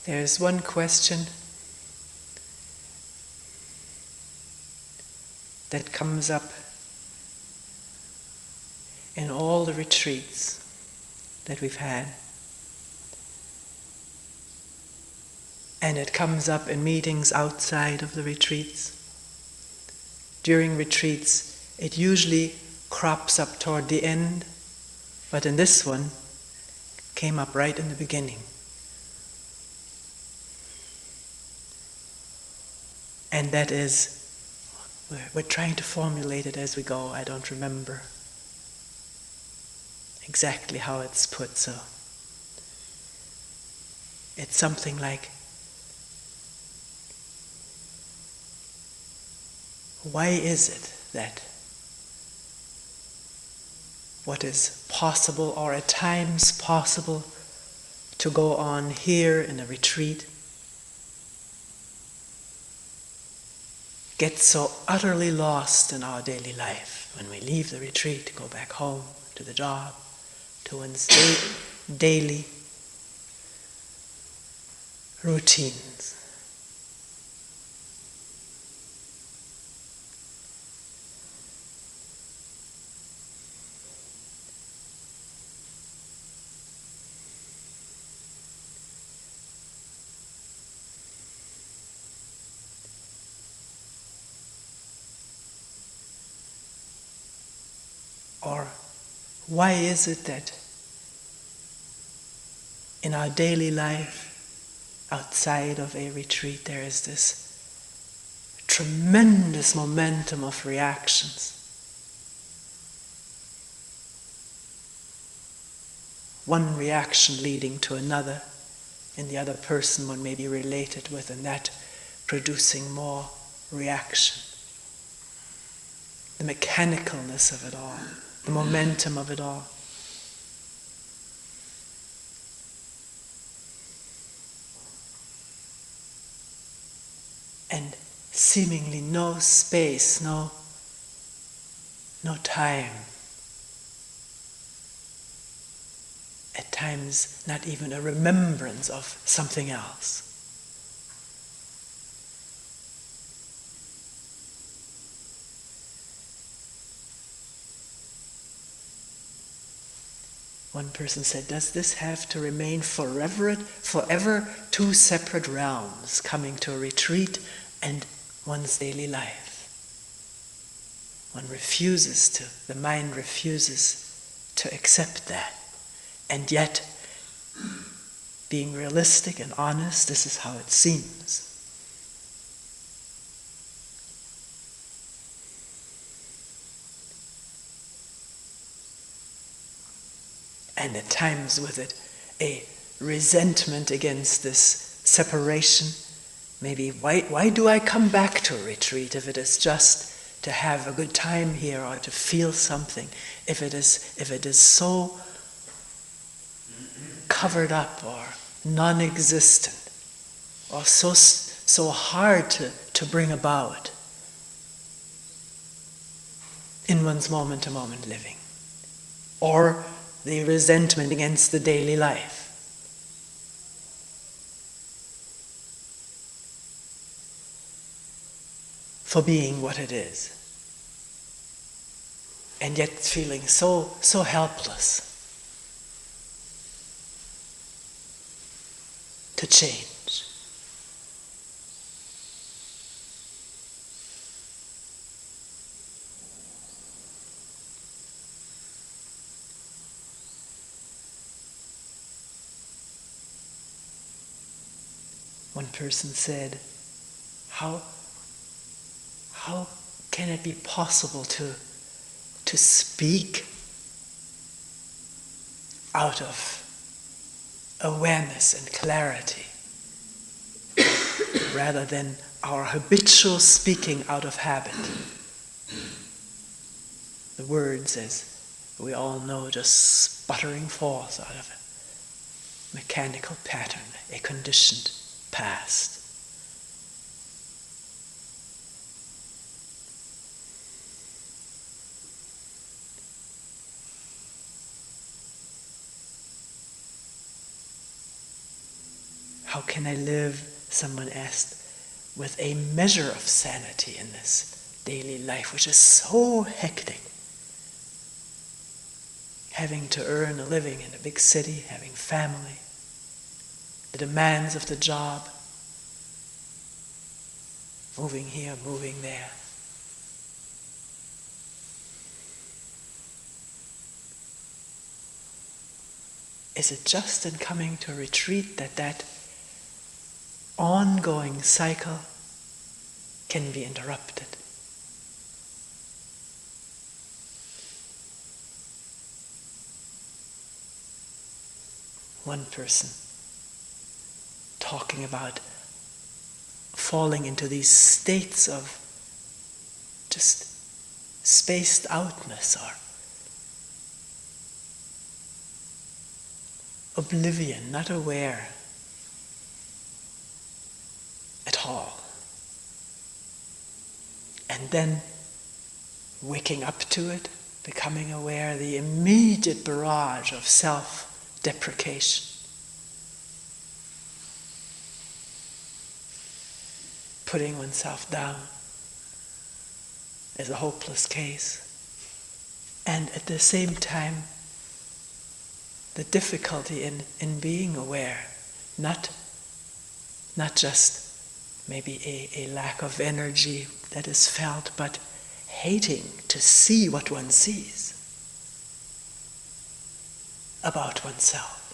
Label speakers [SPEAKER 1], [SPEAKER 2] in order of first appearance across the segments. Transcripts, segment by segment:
[SPEAKER 1] There's one question that comes up in all the retreats that we've had. And it comes up in meetings outside of the retreats. During retreats, it usually crops up toward the end, but in this one, came up right in the beginning. And that is, we're trying to formulate it as we go. I don't remember exactly how it's put, so it's something like, why is it that what is possible, or at times possible, to go on here in a retreat gets so utterly lost in our daily life when we leave the retreat, go back home, to the job, to one's daily routines. Or why is it that in our daily life, outside of a retreat, there is this tremendous momentum of reactions? One reaction leading to another in the other person one may be related with, and that producing more reaction. The mechanicalness of it all, the momentum of it all. And seemingly no space, no time. At times, not even a remembrance of something else. One person said, does this have to remain forever two separate realms, coming to a retreat and one's daily life? The mind refuses to accept that. And yet, being realistic and honest, this is how it seems. And at times with it, a resentment against this separation. Maybe, why do I come back to a retreat if it is just to have a good time here or to feel something? If it is so covered up or non-existent or so hard to bring about in one's moment-to-moment living. Or the resentment against the daily life. For being what it is. And yet feeling so helpless to change. One person said, how can it be possible to speak out of awareness and clarity rather than our habitual speaking out of habit? The words, as we all know, just sputtering forth out of a mechanical pattern, a conditioned past. How can I live, someone asked, with a measure of sanity in this daily life, which is so hectic? Having to earn a living in a big city, having family, the demands of the job, moving here, moving there. Is it just in coming to a retreat that ongoing cycle can be interrupted? One person talking about falling into these states of just spaced outness or oblivion, not aware at all. And then waking up to it, becoming aware, the immediate barrage of self-deprecation. Putting oneself down is a hopeless case. And at the same time, the difficulty in being aware, not just maybe a lack of energy that is felt, but hating to see what one sees about oneself.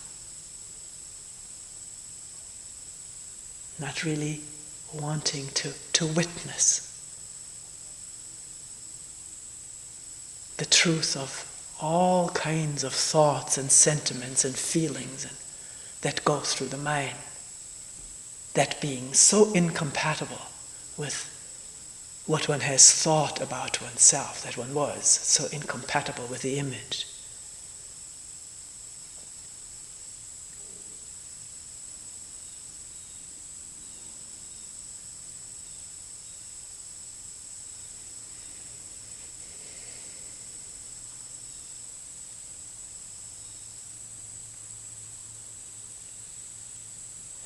[SPEAKER 1] Not really wanting to witness the truth of all kinds of thoughts and sentiments and feelings that go through the mind, that being so incompatible with what one has thought about oneself, that one was so incompatible with the image.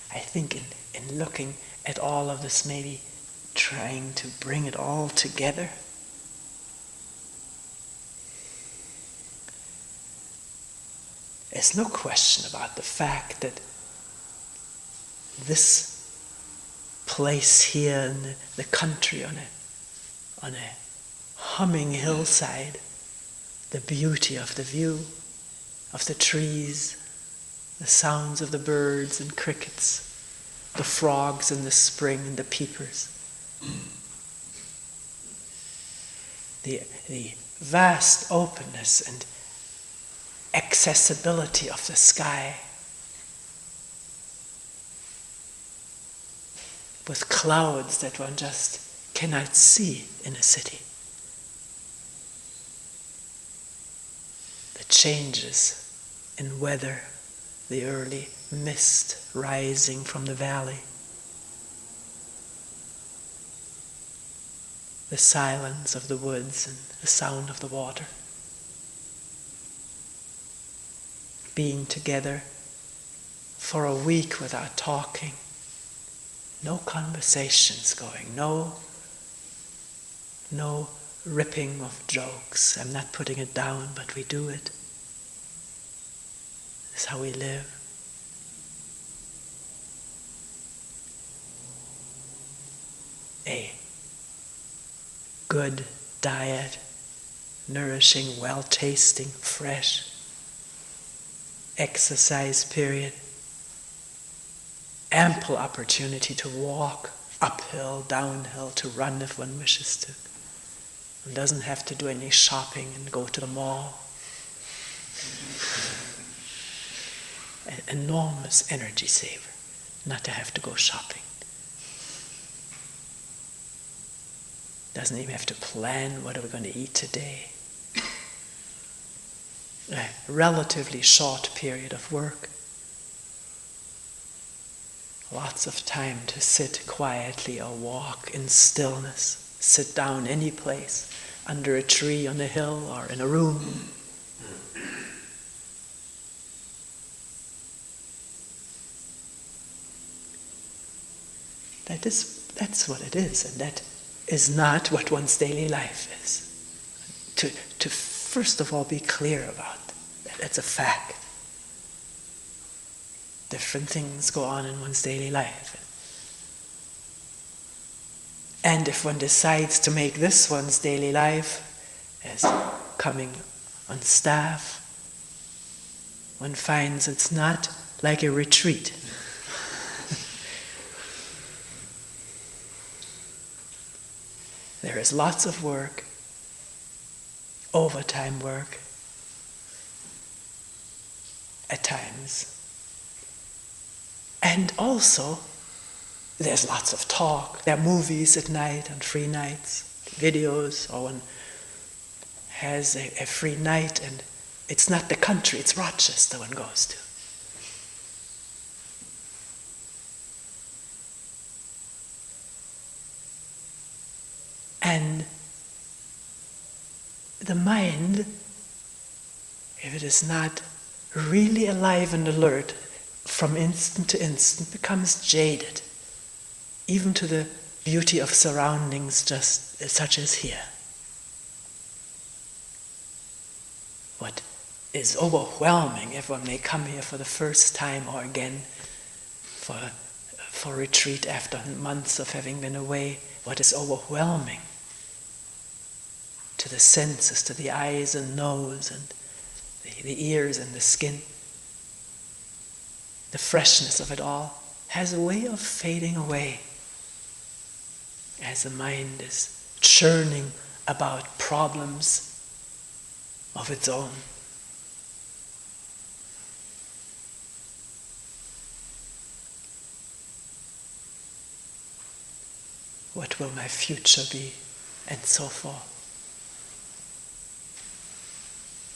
[SPEAKER 1] I think in looking at all of this, maybe trying to bring it all together, there's no question about the fact that this place here in the country on a humming hillside, the beauty of the view, of the trees, the sounds of the birds and crickets, the frogs in the spring and the peepers, the vast openness and accessibility of the sky, with clouds that one just cannot see in a city. The changes in weather, the early mist rising from the valley, the silence of the woods and the sound of the water. Being together for a week without talking, no conversations going, no ripping of jokes. I'm not putting it down, but we do it. It's how we live. A good diet, nourishing, well-tasting, fresh. Exercise period. Ample opportunity to walk uphill, downhill, to run if one wishes to. One doesn't have to do any shopping and go to the mall. An enormous energy saver, not to have to go shopping. Doesn't even have to plan what are we going to eat today. A relatively short period of work. Lots of time to sit quietly or walk in stillness. Sit down any place, under a tree, on a hill, or in a room. That's what it is, and that is not what one's daily life is. To first of all be clear about that. That's a fact. Different things go on in one's daily life. And if one decides to make this one's daily life as coming on staff, one finds it's not like a retreat. There is lots of work, overtime work, at times. And also, there's lots of talk. There are movies at night on free nights, videos, or one has a free night, and it's not the country, it's Rochester one goes to. And the mind, if it is not really alive and alert, from instant to instant becomes jaded, even to the beauty of surroundings just such as here. What is overwhelming, if one may come here for the first time or again for retreat after months of having been away, what is overwhelming to the senses, to the eyes and nose and the ears and the skin, the freshness of it all has a way of fading away as the mind is churning about problems of its own. What will my future be? And so forth.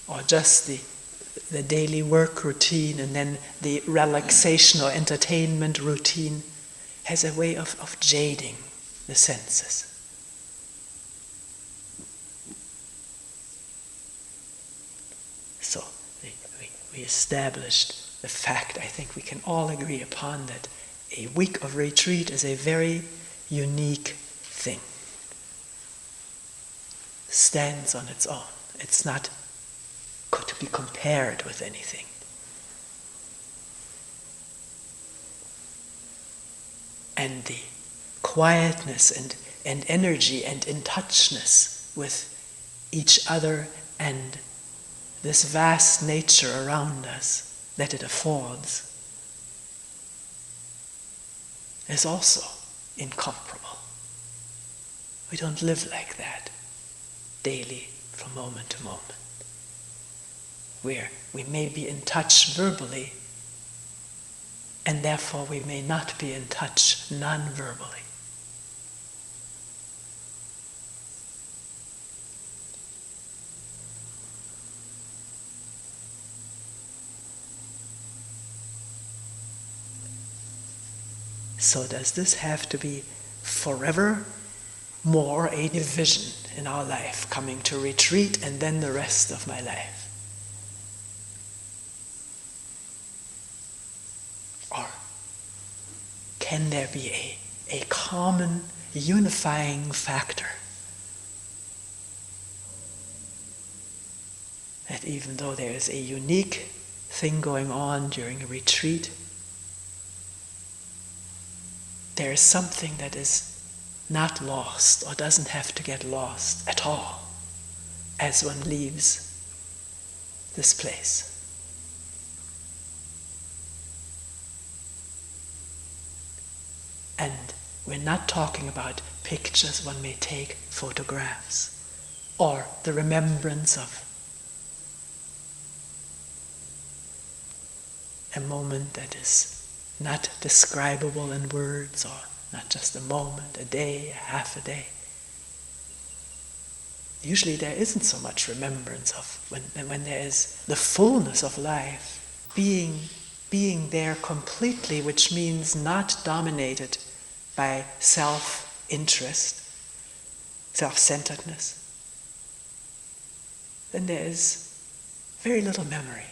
[SPEAKER 1] Or just the daily work routine, and then the relaxation or entertainment routine has a way of jading the senses. So we established the fact, I think we can all agree upon, that a week of retreat is a very unique thing. Stands on its own. It's not to be compared with anything. And the quietness and energy and in-touchness with each other and this vast nature around us that it affords is also incomparable. We don't live like that daily from moment to moment, where we may be in touch verbally, and therefore we may not be in touch non-verbally. So does this have to be forever more a division in our life, coming to retreat and then the rest of my life? Or can there be a common unifying factor? That even though there is a unique thing going on during a retreat, there is something that is not lost or doesn't have to get lost at all as one leaves this place. And we're not talking about pictures one may take, photographs, or the remembrance of a moment that is not describable in words, or not just a moment, a day, a half a day. Usually there isn't so much remembrance of when there is the fullness of life, being there completely, which means not dominated by self-interest, self-centeredness. Then there is very little memory.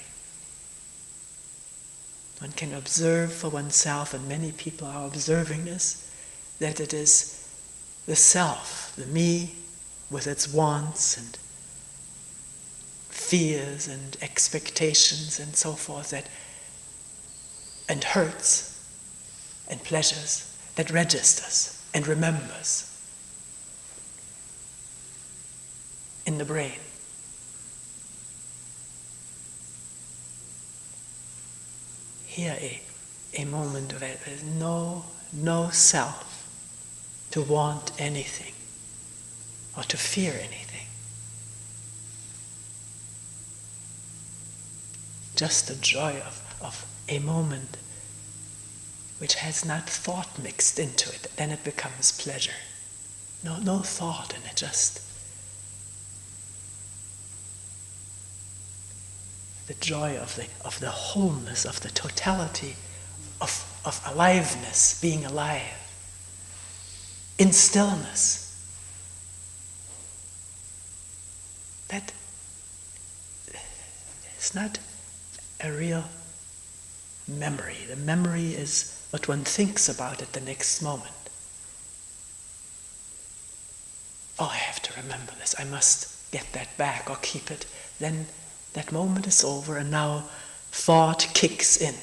[SPEAKER 1] One can observe for oneself, and many people are observing this, that it is the self, the me, with its wants and fears and expectations and so forth, and hurts and pleasures, that registers and remembers in the brain. Here a moment where there's no self to want anything or to fear anything. Just the joy of a moment which has not thought mixed into it. Then it becomes pleasure. No thought in it, just the joy of the wholeness, of the totality of aliveness, being alive, in stillness. That is not a real memory. The memory is what one thinks about at the next moment. Oh, I have to remember this. I must get that back or keep it. Then that moment is over, and now thought kicks in,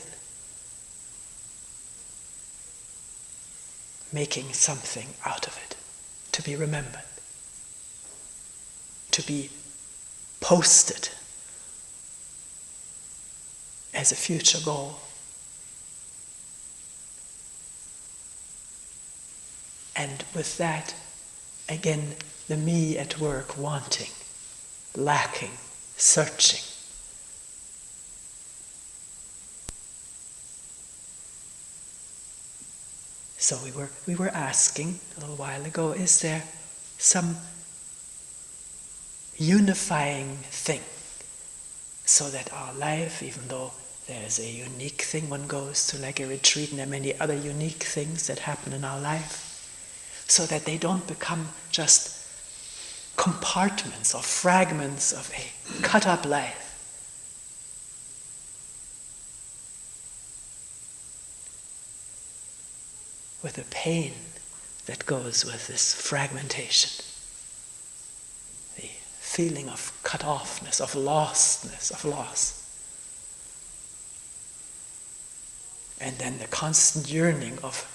[SPEAKER 1] making something out of it, to be remembered, to be posted as a future goal. And with that, again, the me at work, wanting, lacking, searching. So we were asking a little while ago, is there some unifying thing so that our life, even though there's a unique thing, one goes to like a retreat and there are many other unique things that happen in our life, so that they don't become just compartments or fragments of a cut-up life. With the pain that goes with this fragmentation. The feeling of cut-offness, of lostness, of loss. And then the constant yearning of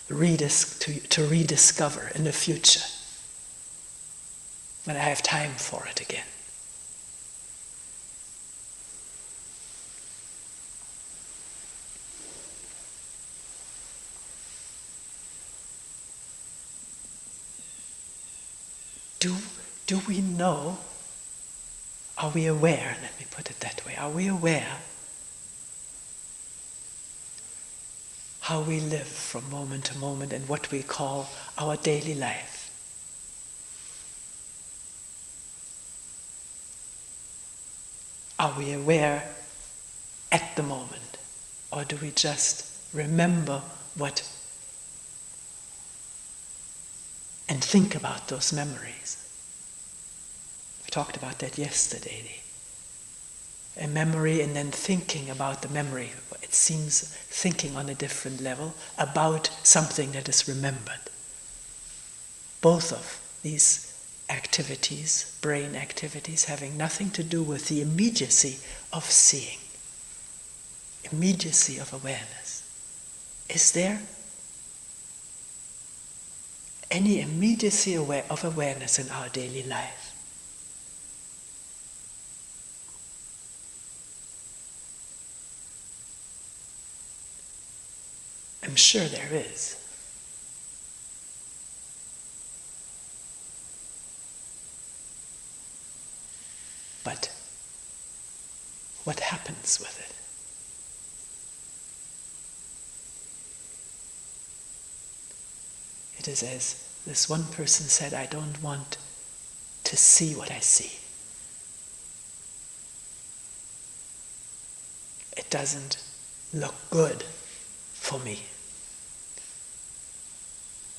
[SPEAKER 1] to rediscover in the future, when I have time for it again. Do we know, are we aware, let me put it that way, are we aware how we live from moment to moment in what we call our daily life? Are we aware at the moment, or do we just remember what and think about those memories? We talked about that yesterday. A memory and then thinking about the memory. It seems thinking on a different level about something that is remembered. Both of these activities, brain activities, having nothing to do with the immediacy of seeing, immediacy of awareness. Is there any immediacy of awareness in our daily life? I'm sure there is. But what happens with it? It is as this one person said, I don't want to see what I see. It doesn't look good for me.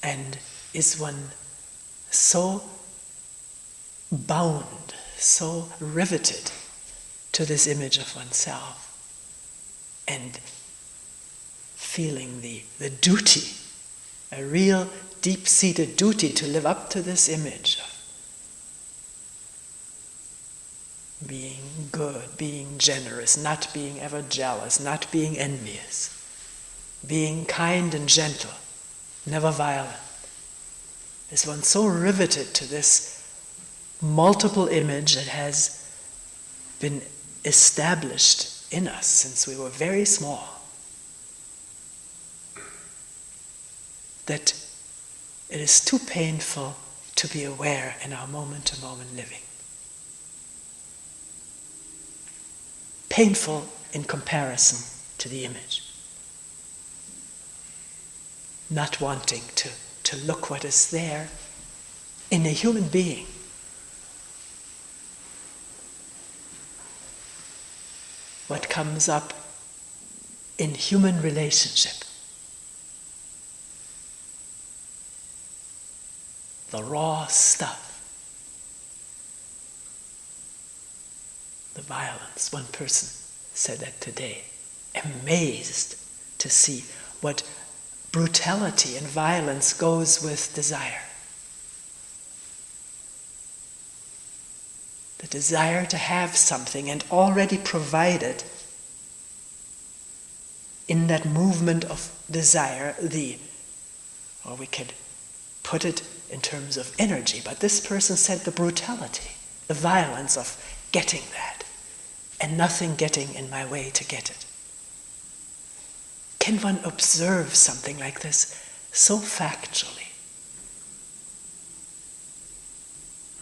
[SPEAKER 1] And is one so bound, so riveted to this image of oneself and feeling the duty a real deep-seated duty to live up to this image of being good, being generous, not being ever jealous, not being envious, being kind and gentle, never violent. Is one so riveted to this multiple image that has been established in us since we were very small, that it is too painful to be aware in our moment-to-moment living. Painful in comparison to the image. Not wanting to look what is there in a human being. What comes up in human relationship. The raw stuff. The violence. One person said that today. Amazed to see what brutality and violence goes with desire. The desire to have something and already provided in that movement of desire, or we could put it in terms of energy, but this person said the brutality, the violence of getting that, and nothing getting in my way to get it. Can one observe something like this so factually?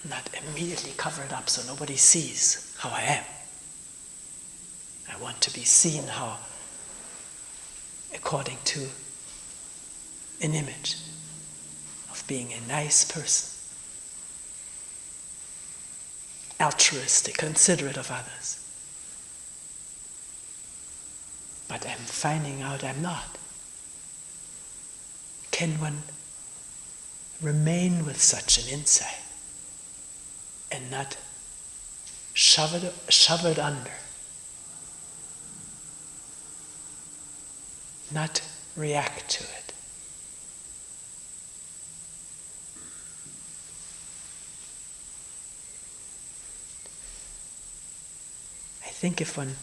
[SPEAKER 1] Not immediately covered up so nobody sees how I am. I want to be seen how, according to an image of being a nice person, altruistic, considerate of others. But I'm finding out I'm not. Can one remain with such an insight and not shove it under? Not react to it? I think if one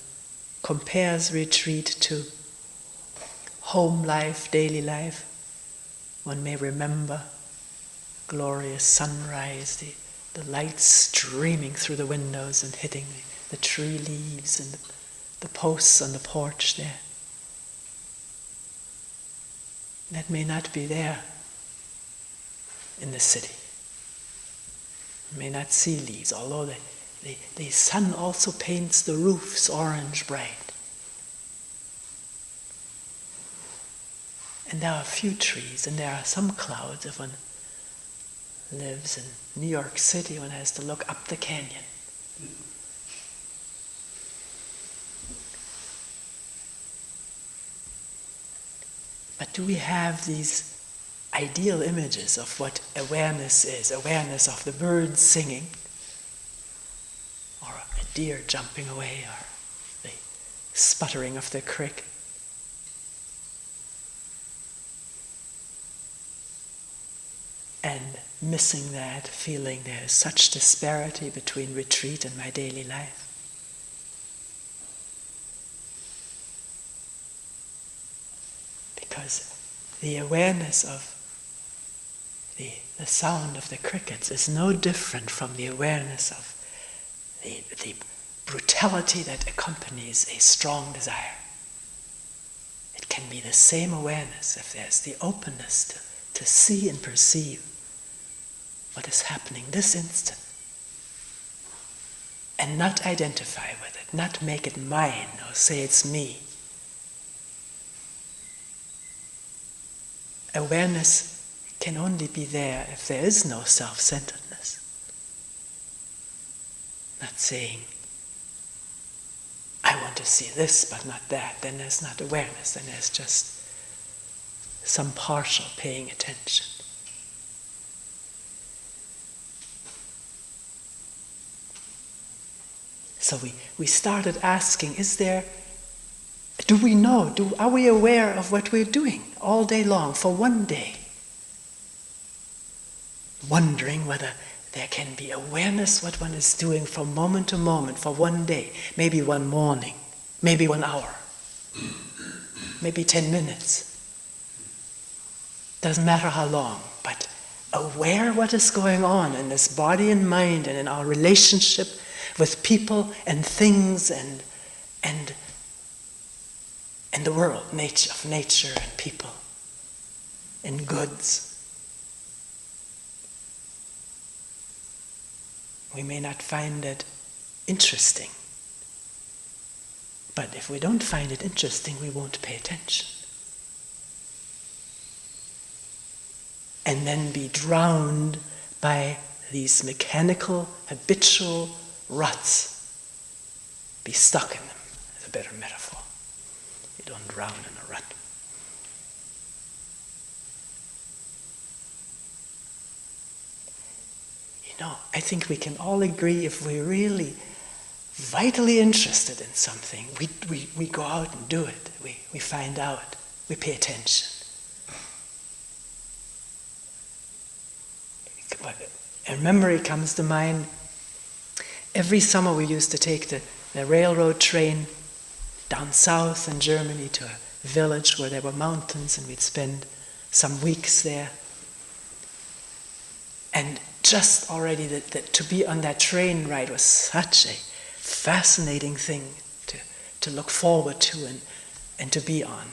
[SPEAKER 1] compares retreat to home life, daily life, one may remember glorious sunrise, the light streaming through the windows and hitting the tree leaves and the posts on the porch there. That may not be there in the city. You may not see leaves, although the sun also paints the roofs orange bright. And there are a few trees, and there are some clouds. If one lives in New York City, one has to look up the canyon. But do we have these ideal images of what awareness is? Awareness of the birds singing, or a deer jumping away, or the sputtering of the crick. And missing that, feeling there is such disparity between retreat and my daily life. Because the awareness of the sound of the crickets is no different from the awareness of the brutality that accompanies a strong desire. It can be the same awareness if there's the openness to see and perceive what is happening this instant and not identify with it, not make it mine or say it's me. Awareness can only be there if there is no self-centeredness. Not saying, I want to see this but not that, then there's not awareness, then there's just some partial paying attention. So we started asking, do we know, are we aware of what we're doing all day long for one day? wondering whether there can be awareness what one is doing from moment to moment for one day, maybe one morning, maybe 1 hour, maybe 10 minutes. Doesn't matter how long, but aware what is going on in this body and mind and in our relationship with people and things and the world, nature and people and goods. We may not find it interesting, but if we don't find it interesting, we won't pay attention. And then be drowned by these mechanical, habitual ruts. Be stuck in them, is a better metaphor. You don't drown in a rut. I think we can all agree if we're really vitally interested in something, we go out and do it. We find out. We pay attention. A memory comes to mind. Every summer we used to take the railroad train down south in Germany to a village where there were mountains, and we'd spend some weeks there. And just already that to be on that train ride was such a fascinating thing to look forward to and to be on.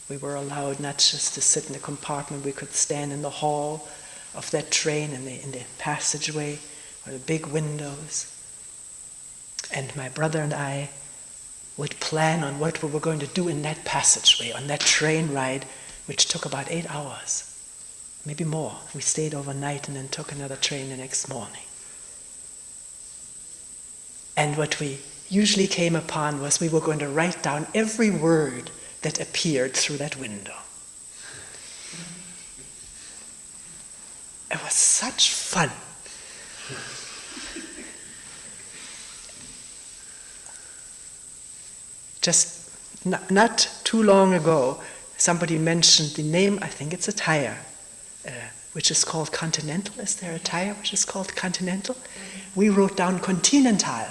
[SPEAKER 1] We were allowed not just to sit in the compartment, we could stand in the hall of that train in the passageway or the big windows. And my brother and I would plan on what we were going to do in that passageway, on that train ride, which took about 8 hours. Maybe more. We stayed overnight and then took another train the next morning. And what we usually came upon was we were going to write down every word that appeared through that window. It was such fun. Just not too long ago, somebody mentioned the name, I think it's a tire, which is called Continental. Is there a tire which is called Continental? We wrote down Continental.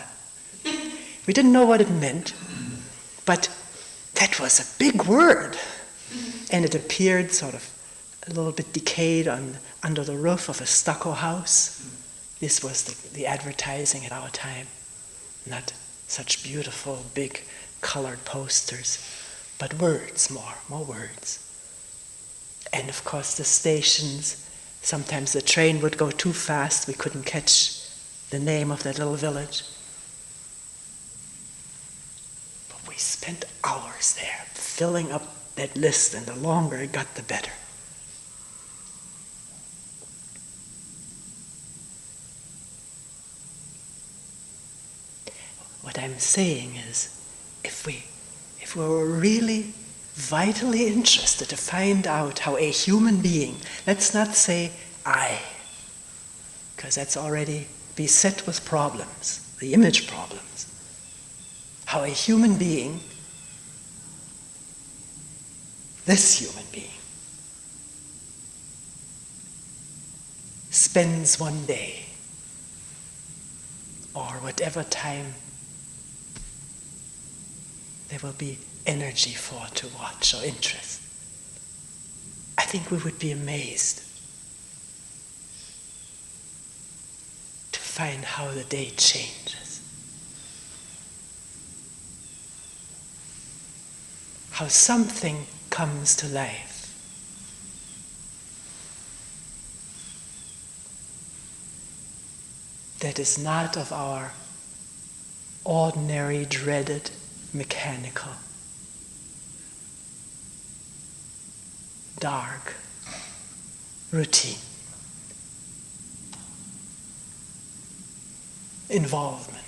[SPEAKER 1] We didn't know what it meant, but that was a big word. And it appeared sort of a little bit decayed under the roof of a stucco house. This was the advertising at our time. Not such beautiful, big, colored posters, but words, more words. And of course the stations, sometimes the train would go too fast, we couldn't catch the name of that little village. But we spent hours there filling up that list, and the longer it got, the better. What I'm saying is, if we were really vitally interested to find out how a human being, let's not say I, because that's already beset with problems, the image problems, how a human being, this human being, spends one day, or whatever time there will be energy for to watch or interest, I think we would be amazed to find how the day changes, how something comes to life that is not of our ordinary, dreaded, mechanical, dark routine, involvement.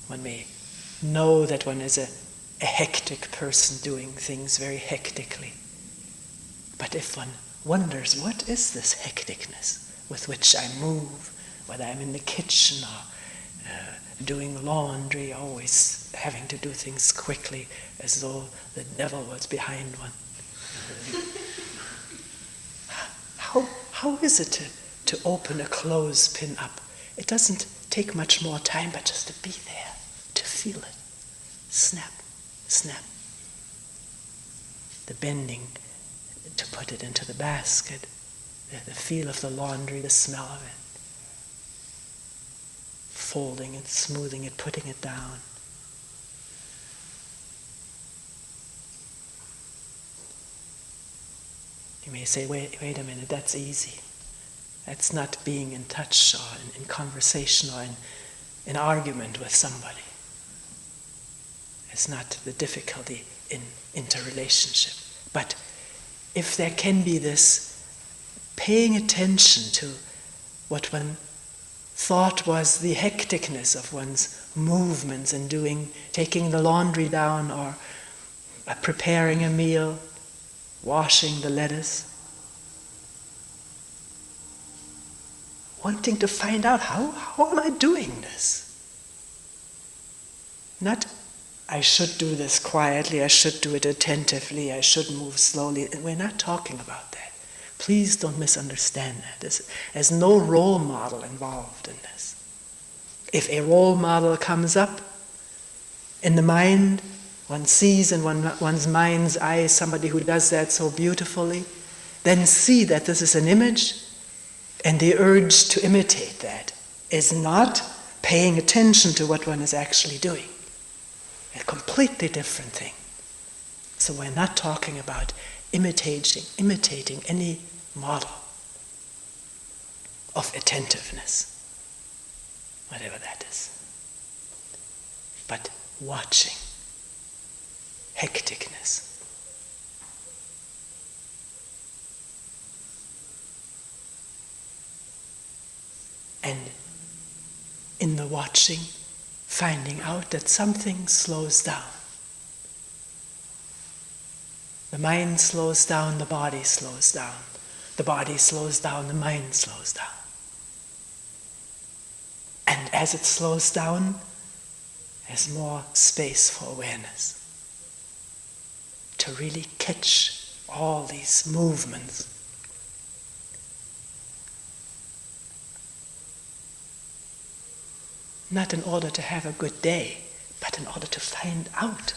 [SPEAKER 1] One may know that one is a hectic person doing things very hectically. But if one wonders, what is this hecticness with which I move, whether I'm in the kitchen or doing laundry, always having to do things quickly as though the devil was behind one. How is it to open a clothespin up? It doesn't take much more time, but just to be there, to feel it. Snap, snap. The bending to put it into the basket, the feel of the laundry, the smell of it. Folding it, smoothing it, putting it down. You may say, wait a minute, that's easy. That's not being in touch or in conversation or in argument with somebody. It's not the difficulty in interrelationship. But if there can be this paying attention to what one thought was the hecticness of one's movements and taking the laundry down or preparing a meal, washing the lettuce, wanting to find out how am I doing this? Not, I should do this quietly, I should do it attentively, I should move slowly. We're not talking about that. Please don't misunderstand that. There's no role model involved in this. If a role model comes up in the mind, one sees in one's mind's eye somebody who does that so beautifully, then see that this is an image, and the urge to imitate that is not paying attention to what one is actually doing. A completely different thing. So we're not talking about imitating any model of attentiveness, whatever that is, but watching hecticness. And in the watching, finding out that something slows down. The mind slows down, the body slows down. The body slows down, the mind slows down. And as it slows down, there's more space for awareness. To really catch all these movements. Not in order to have a good day, but in order to find out,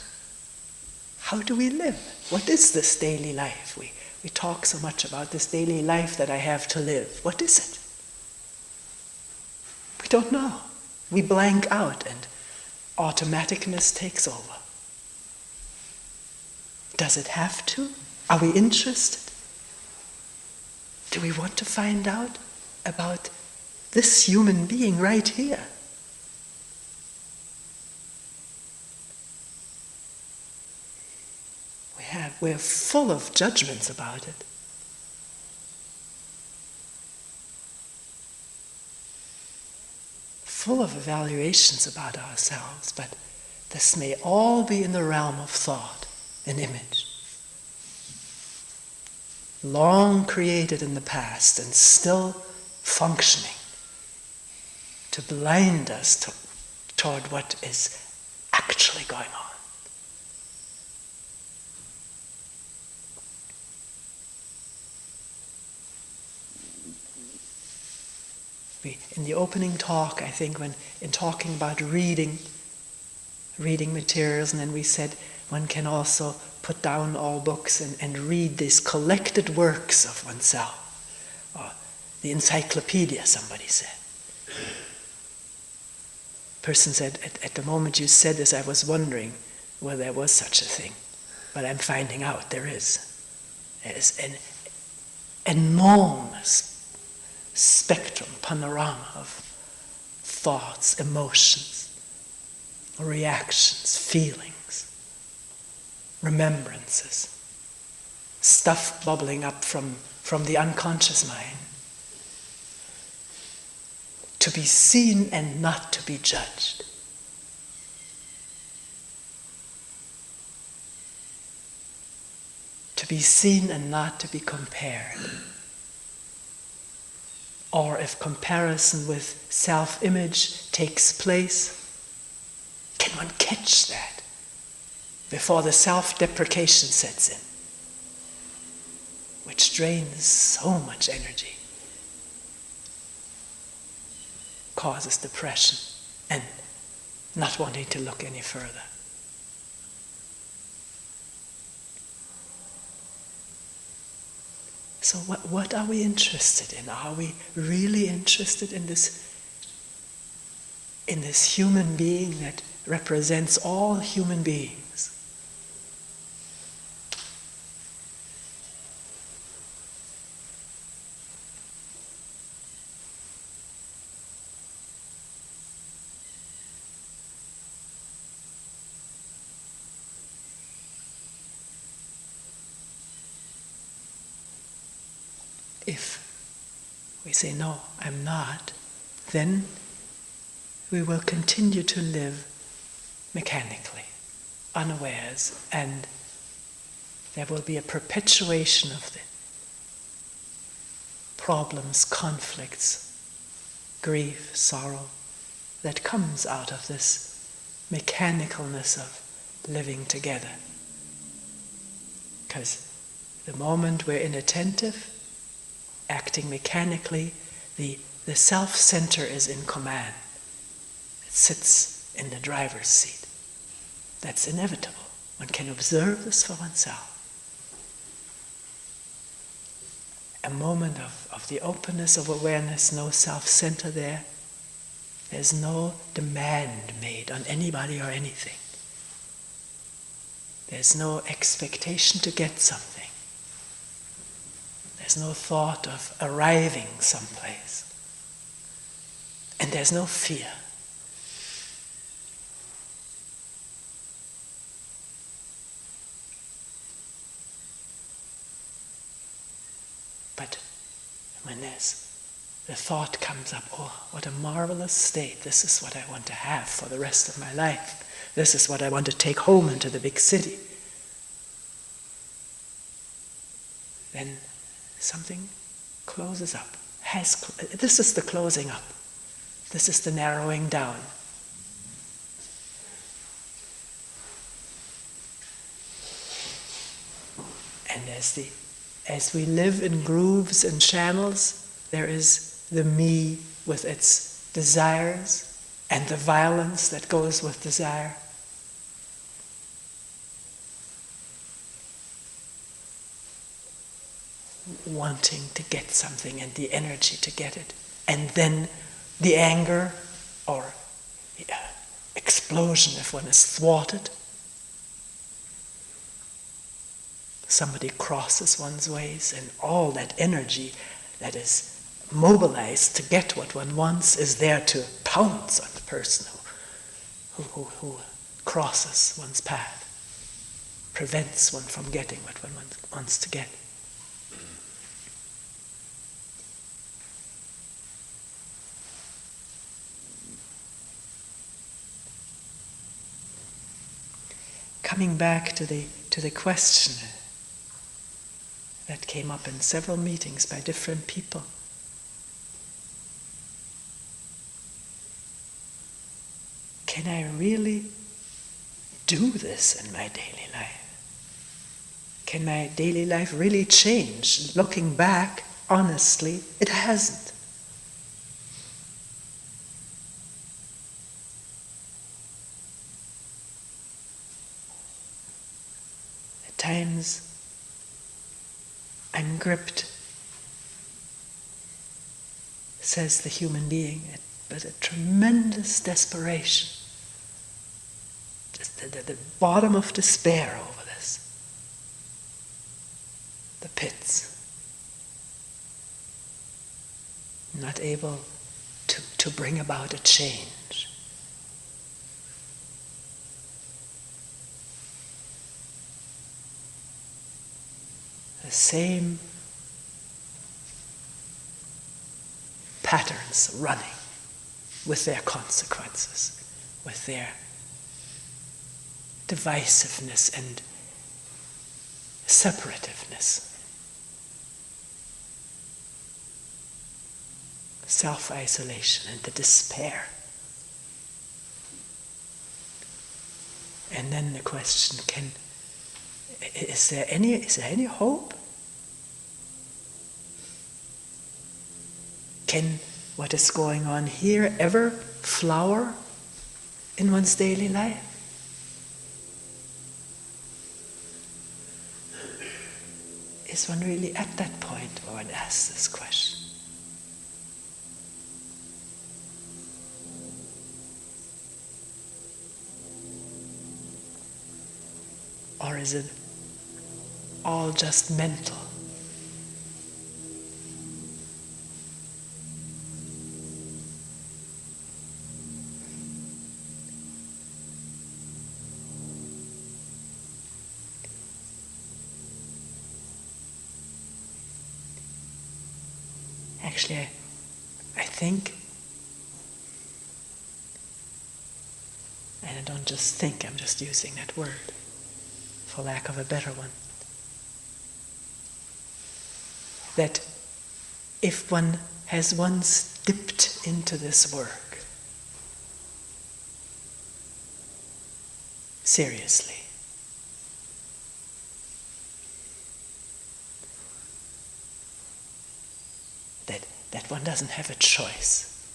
[SPEAKER 1] how do we live? What is this daily life? We talk so much about this daily life that I have to live. What is it? We don't know. We blank out and automaticness takes over. Does it have to? Are we interested? Do we want to find out about this human being right here? We're full of judgments about it. Full of evaluations about ourselves, but this may all be in the realm of thought, an image. Long created in the past and still functioning to blind us toward what is actually going on. In the opening talk, I think, when in talking about reading materials, and then we said one can also put down all books and read these collected works of oneself. Or the encyclopedia, somebody said. Person said, at the moment you said this, I was wondering whether there was such a thing. But I'm finding out there is. There's an enormous spectrum, panorama of thoughts, emotions, reactions, feelings, remembrances, stuff bubbling up from the unconscious mind, to be seen and not to be judged. To be seen and not to be compared. or if comparison with self-image takes place, can one catch that before the self-deprecation sets in, which drains so much energy, causes depression and not wanting to look any further. So what are we interested in? Are we really interested in this human being that represents all human beings? If we say, no, I'm not, then we will continue to live mechanically, unawares, and there will be a perpetuation of the problems, conflicts, grief, sorrow that comes out of this mechanicalness of living together. Because the moment we're inattentive, acting mechanically, the self-center is in command. It sits in the driver's seat. That's inevitable. One can observe this for oneself. A moment of the openness of awareness, no self-center there. There's no demand made on anybody or anything. There's no expectation to get something. There's no thought of arriving someplace. And there's no fear. But when the thought comes up, oh, what a marvelous state. This is what I want to have for the rest of my life. This is what I want to take home into the big city. Then something closes up. This is the closing up. This is the narrowing down. And as we live in grooves and channels, there is the me with its desires and the violence that goes with desire. Wanting to get something and the energy to get it. And then the anger or the explosion if one is thwarted. Somebody crosses one's ways and all that energy that is mobilized to get what one wants is there to pounce on the person who crosses one's path, prevents one from getting what one wants to get. Coming back to the question that came up in several meetings by different people. Can I really do this in my daily life? Can my daily life really change? Looking back, honestly, it hasn't. At times, I'm gripped, says the human being, but a tremendous desperation. Just the bottom of despair over this. The pits. Not able to bring about a change. The same patterns running with their consequences, with their divisiveness and separativeness. self-isolation and the despair. And then the question, is there any hope? Can what is going on here ever flower in one's daily life? Is one really at that point where one asks this question? Or is it all just mental? Actually, I think, and I don't just think, I'm just using that word for lack of a better one, that if one has once dipped into this work seriously, that one doesn't have a choice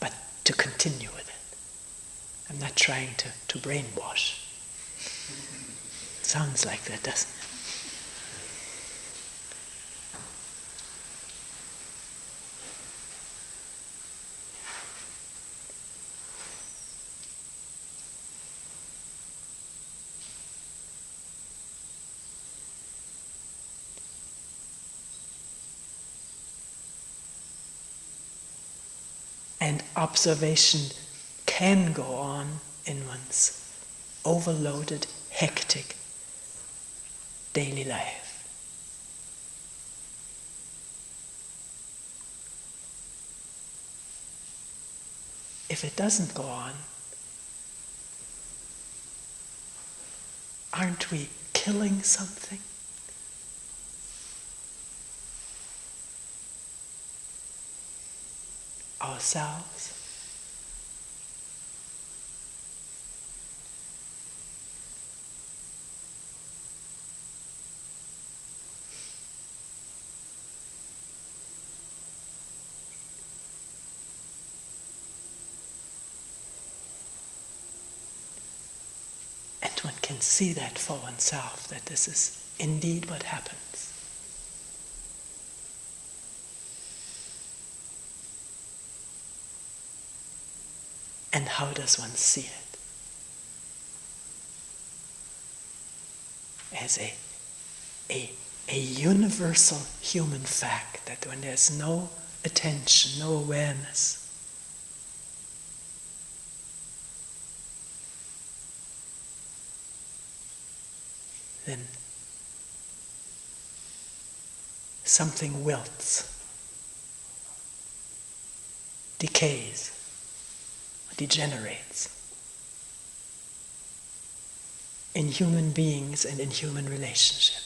[SPEAKER 1] but to continue with it. I'm not trying to brainwash. Sounds like that, doesn't it? And observation can go on in one's overloaded, hectic daily life. If it doesn't go on, aren't we killing something? Ourselves. And one can see that for oneself, that this is indeed what happens. And how does one see it? As a universal human fact, that when there's no attention, no awareness, then something wilts, decays, degenerates in human beings and in human relationship.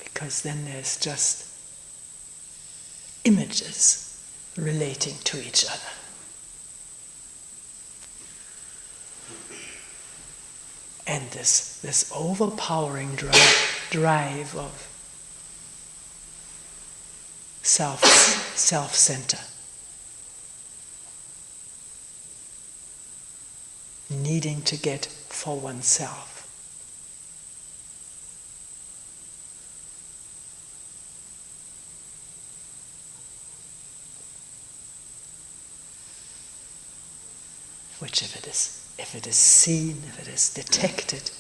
[SPEAKER 1] Because then there's just images relating to each other. And this overpowering drive of self-center, needing to get for oneself. Which if it is seen, if it is detected,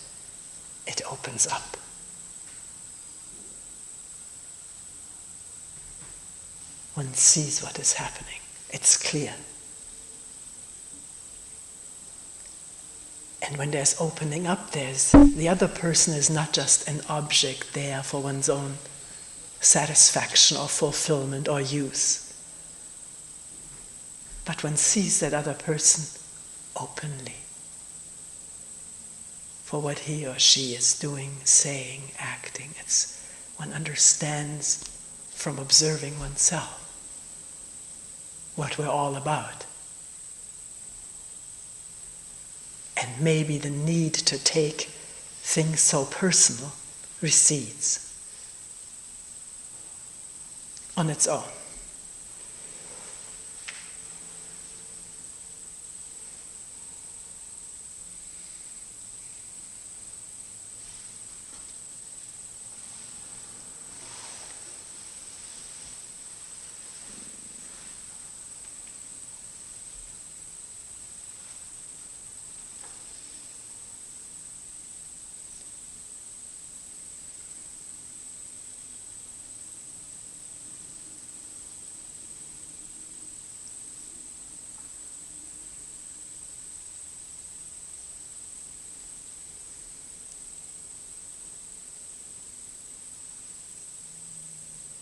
[SPEAKER 1] it opens up. One sees what is happening. It's clear. And when there's opening up, the other person is not just an object there for one's own satisfaction or fulfillment or use. But one sees that other person openly for what he or she is doing, saying, acting. one understands from observing oneself what we're all about. And maybe the need to take things so personal recedes on its own.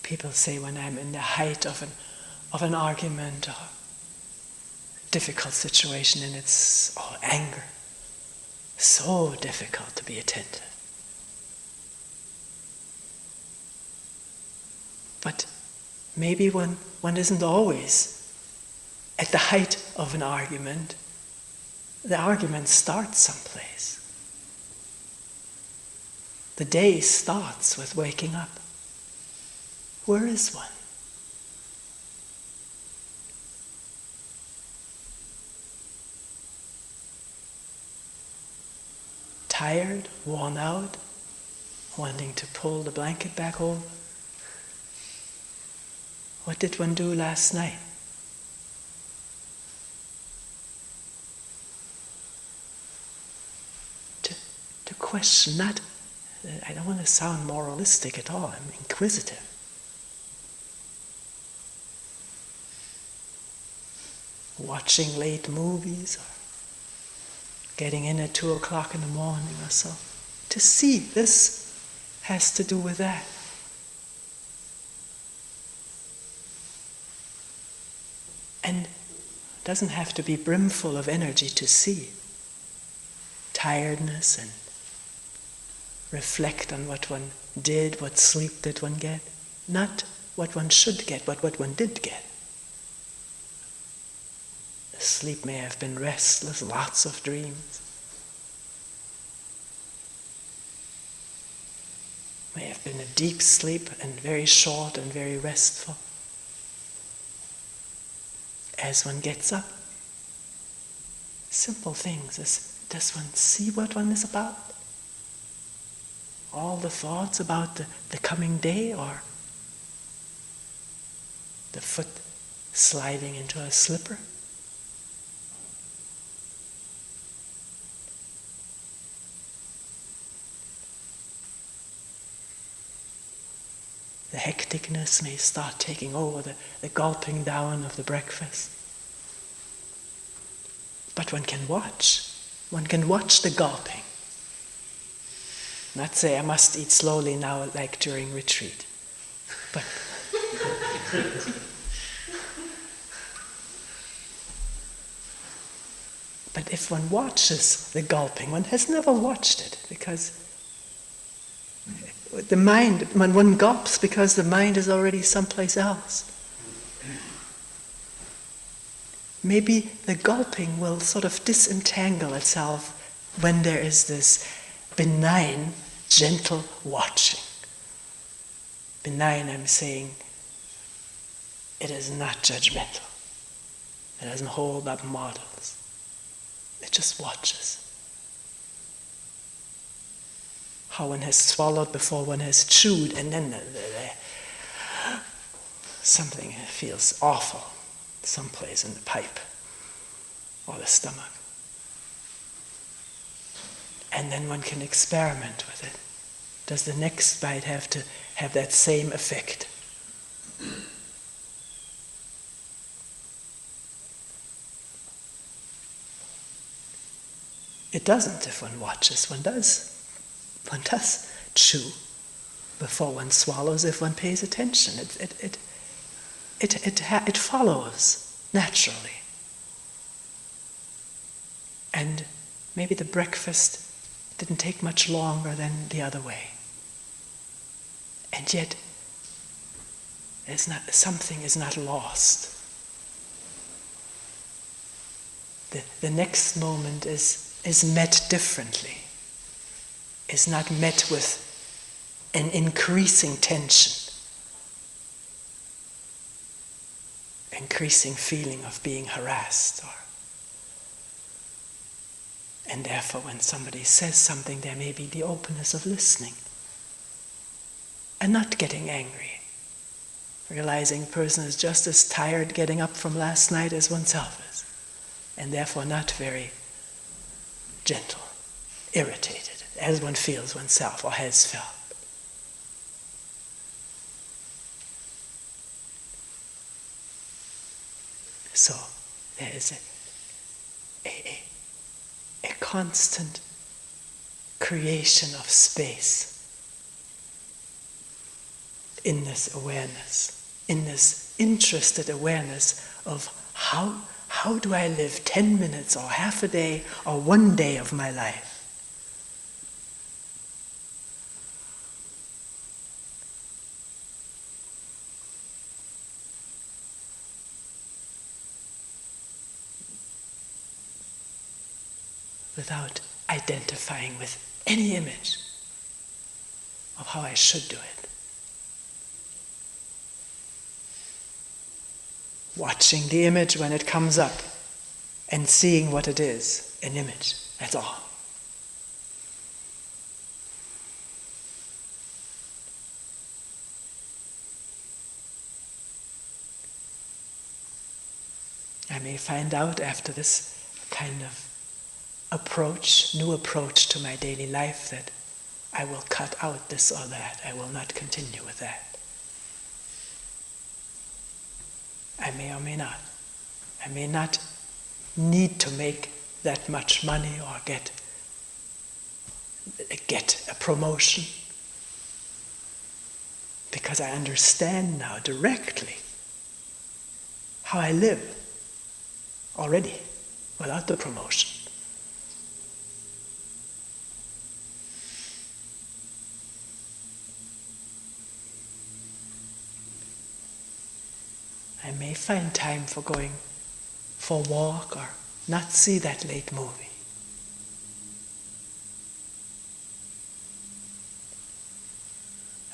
[SPEAKER 1] People say when I'm in the height of an argument or difficult situation, and it's anger, so difficult to be attentive. But maybe one isn't always at the height of an argument. The argument starts someplace. The day starts with waking up. Where is one? Tired, worn out, wanting to pull the blanket back over? What did one do last night? To question, not, I don't want to sound moralistic at all, I'm inquisitive. Watching late movies or getting in at 2 o'clock in the morning or so. To see this has to do with that. And it doesn't have to be brimful of energy to see. Tiredness and reflect on what one did, what sleep did one get. Not what one should get, but what one did get. The sleep may have been restless, lots of dreams. May have been a deep sleep and very short and very restful. As one gets up, simple things. Does one see what one is about? All the thoughts about the coming day, or the foot sliding into a slipper? The hecticness may start taking over, the gulping down of the breakfast. But one can watch. One can watch the gulping. Not say, I must eat slowly now like during retreat. But if one watches the gulping, one has never watched it, because the mind, when one gulps, because the mind is already someplace else. Maybe the gulping will sort of disentangle itself when there is this benign, gentle watching. Benign, I'm saying, it is not judgmental. It doesn't hold up models. It just watches. How one has swallowed before one has chewed, and then something feels awful someplace in the pipe or the stomach. And then one can experiment with it. Does the next bite have to have that same effect? It doesn't if one watches. One does. One does chew before one swallows if one pays attention. It follows naturally. And maybe the breakfast didn't take much longer than the other way. And yet, something is not lost. The next moment is met differently, is not met with an increasing tension, increasing feeling of being harassed. And therefore, when somebody says something, there may be the openness of listening and not getting angry, realizing a person is just as tired getting up from last night as oneself is, and therefore not very gentle, irritated, as one feels oneself or has felt. So there is a constant creation of space in this awareness, in this interested awareness of how do I live 10 minutes or half a day or 1 day of my life? Without identifying with any image of how I should do it. Watching the image when it comes up and seeing what it is, an image, that's all. I may find out after this kind of new approach to my daily life that I will cut out this or that. I will not continue with that. I may or may not. I may not need to make that much money or get a promotion, because I understand now directly how I live already without the promotion. I may find time for going for a walk or not see that late movie.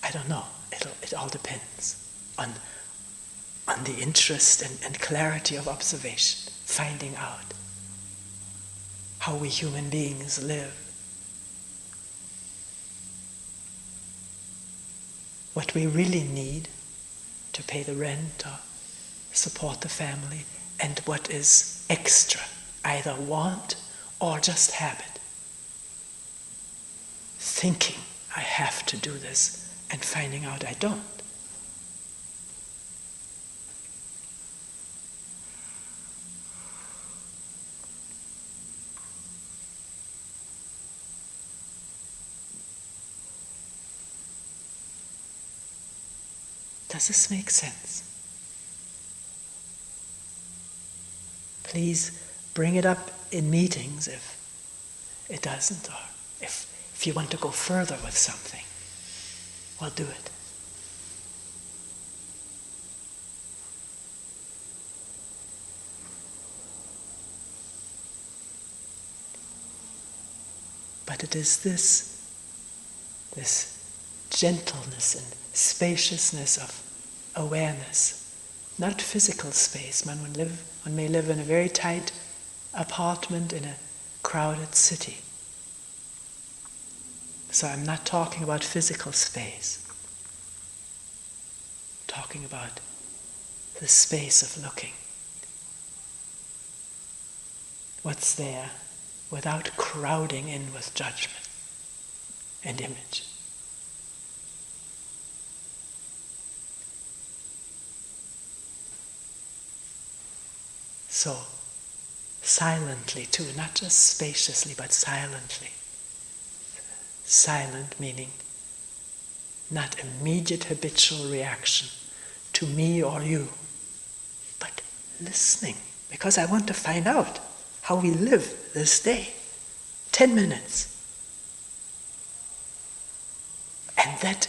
[SPEAKER 1] I don't know. It all depends on the interest and clarity of observation, finding out how we human beings live, what we really need to pay the rent or support the family, and what is extra, either want or just habit. Thinking I have to do this and finding out I don't. Does this make sense? Please bring it up in meetings if it doesn't, or if you want to go further with something, well, do it. But it is this gentleness and spaciousness of awareness, not physical space. One may live in a very tight apartment in a crowded city. So I'm not talking about physical space. I'm talking about the space of looking. What's there without crowding in with judgment and image. So, silently too, not just spaciously, but silently. Silent meaning not immediate habitual reaction to me or you, but listening, because I want to find out how we live this day. 10 minutes. And that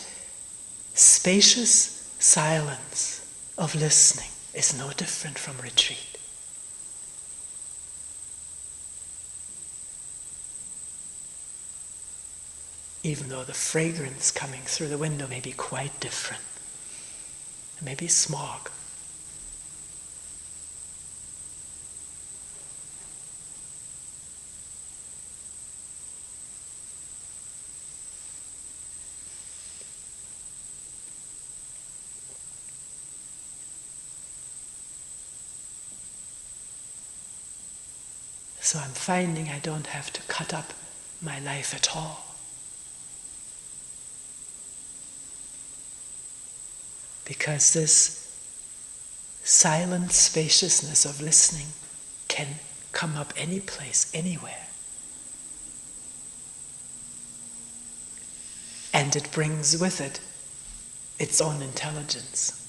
[SPEAKER 1] spacious silence of listening is no different from retreat. Even though the fragrance coming through the window may be quite different. It may be smog. So I'm finding I don't have to cut up my life at all. Because this silent spaciousness of listening can come up any place, anywhere. And it brings with it its own intelligence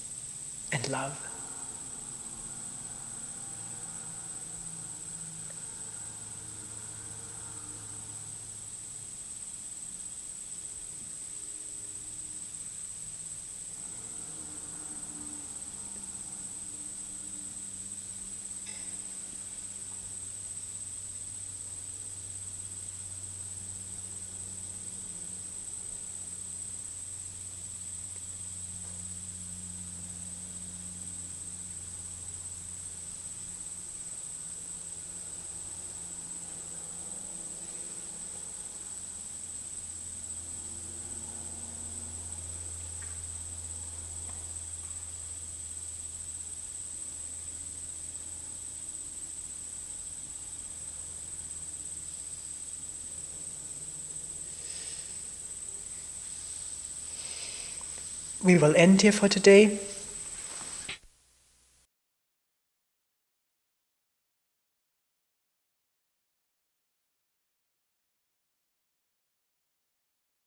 [SPEAKER 1] and love. We will end here for today.